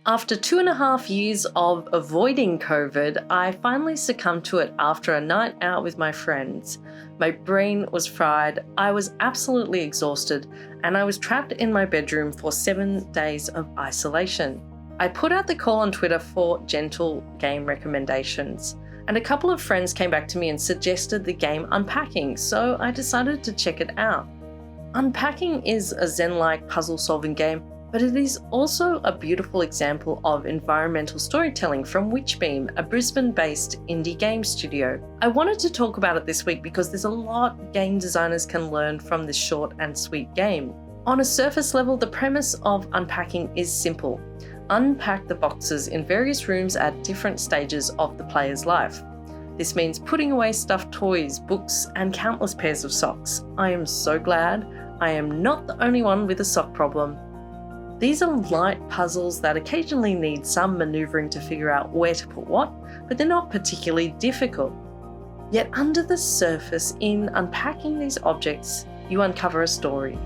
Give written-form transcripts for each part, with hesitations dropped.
After 2.5 years of avoiding COVID, I finally succumbed to it after a night out with my friends. My brain was fried, I was absolutely exhausted, and I was trapped in my bedroom for 7 days of isolation. I put out the call on Twitter for gentle game recommendations, and a couple of friends came back to me and suggested the game Unpacking, so I decided to check it out. Unpacking is a Zen-like puzzle-solving game, but it is also a beautiful example of environmental storytelling from Witchbeam, a Brisbane-based indie game studio. I wanted to talk about it this week because there's a lot game designers can learn from this short and sweet game. On a surface level, the premise of Unpacking is simple. Unpack the boxes in various rooms at different stages of the player's life. This means putting away stuffed toys, books, and countless pairs of socks. I am so glad I am not the only one with a sock problem. These are light puzzles that occasionally need some maneuvering to figure out where to put what, but they're not particularly difficult. Yet under the surface, in unpacking these objects, you uncover a story.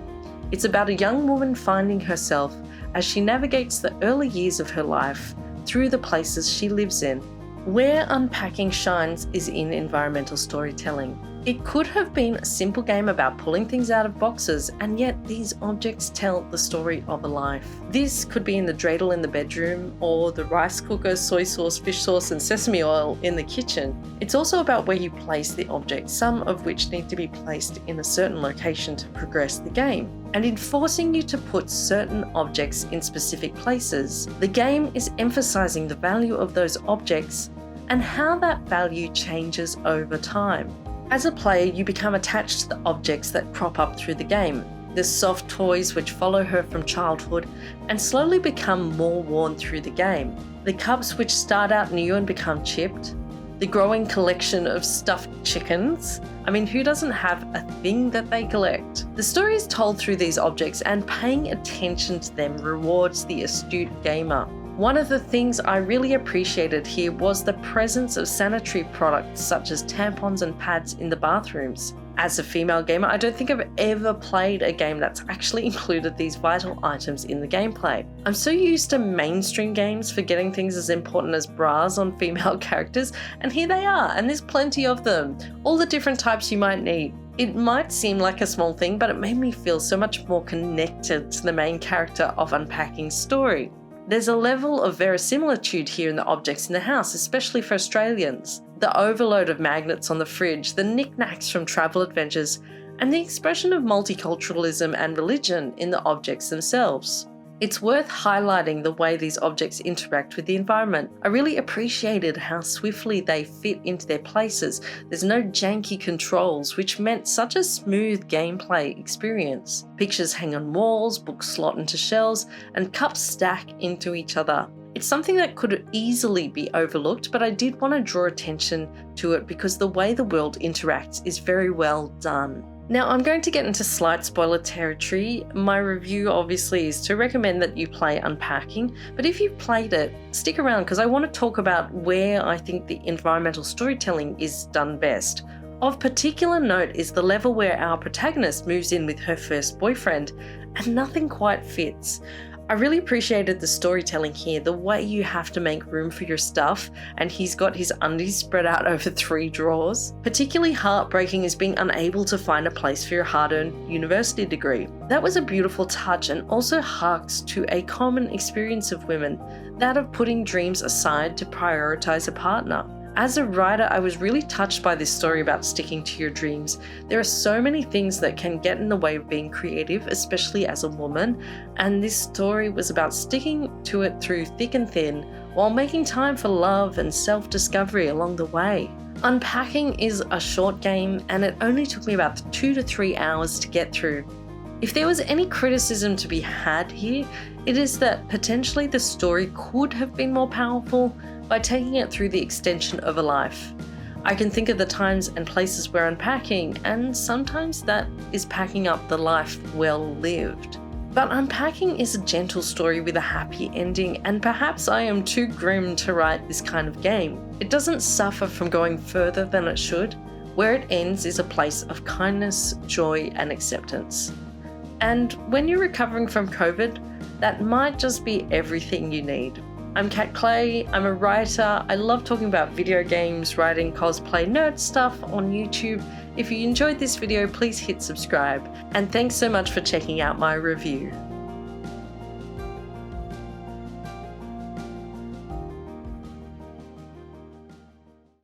It's about a young woman finding herself as she navigates the early years of her life through the places she lives in. Where Unpacking shines is in environmental storytelling. It could have been a simple game about pulling things out of boxes, and yet these objects tell the story of a life. This could be in the dreidel in the bedroom, or the rice cooker, soy sauce, fish sauce, and sesame oil in the kitchen. It's also about where you place the objects, some of which need to be placed in a certain location to progress the game. And in forcing you to put certain objects in specific places, the game is emphasizing the value of those objects and how that value changes over time. As a player, you become attached to the objects that crop up through the game. The soft toys which follow her from childhood and slowly become more worn through the game. The cups which start out new and become chipped. The growing collection of stuffed chickens. I mean, who doesn't have a thing that they collect? The story is told through these objects, and paying attention to them rewards the astute gamer. One of the things I really appreciated here was the presence of sanitary products such as tampons and pads in the bathrooms. As a female gamer, I don't think I've ever played a game that's actually included these vital items in the gameplay. I'm so used to mainstream games forgetting things as important as bras on female characters, and here they are, and there's plenty of them. All the different types you might need. It might seem like a small thing, but it made me feel so much more connected to the main character of Unpacking's story. There's a level of verisimilitude here in the objects in the house, especially for Australians. The overload of magnets on the fridge, the knickknacks from travel adventures, and the expression of multiculturalism and religion in the objects themselves. It's worth highlighting the way these objects interact with the environment. I really appreciated how swiftly they fit into their places. There's no janky controls, which meant such a smooth gameplay experience. Pictures hang on walls, books slot into shelves, and cups stack into each other. It's something that could easily be overlooked, but I did want to draw attention to it because the way the world interacts is very well done. Now, I'm going to get into slight spoiler territory. My review obviously is to recommend that you play Unpacking, but if you've played it, stick around because I want to talk about where I think the environmental storytelling is done best. Of particular note is the level where our protagonist moves in with her first boyfriend and nothing quite fits. I really appreciated the storytelling here, the way you have to make room for your stuff, and he's got his undies spread out over 3 drawers. Particularly heartbreaking is being unable to find a place for your hard-earned university degree. That was a beautiful touch and also harks to a common experience of women, that of putting dreams aside to prioritize a partner. As a writer, I was really touched by this story about sticking to your dreams. There are so many things that can get in the way of being creative, especially as a woman, and this story was about sticking to it through thick and thin, while making time for love and self-discovery along the way. Unpacking is a short game, and it only took me about 2 to 3 hours to get through. If there was any criticism to be had here, it is that potentially the story could have been more powerful by taking it through the extension of a life. I can think of the times and places where Unpacking, and sometimes that is packing up the life well lived. But Unpacking is a gentle story with a happy ending, and perhaps I am too grim to write this kind of game. It doesn't suffer from going further than it should. Where it ends is a place of kindness, joy, and acceptance. And when you're recovering from COVID, that might just be everything you need. I'm Kat Clay, I'm a writer. I love talking about video games, writing, cosplay, nerd stuff on YouTube. If you enjoyed this video, please hit subscribe. And thanks so much for checking out my review.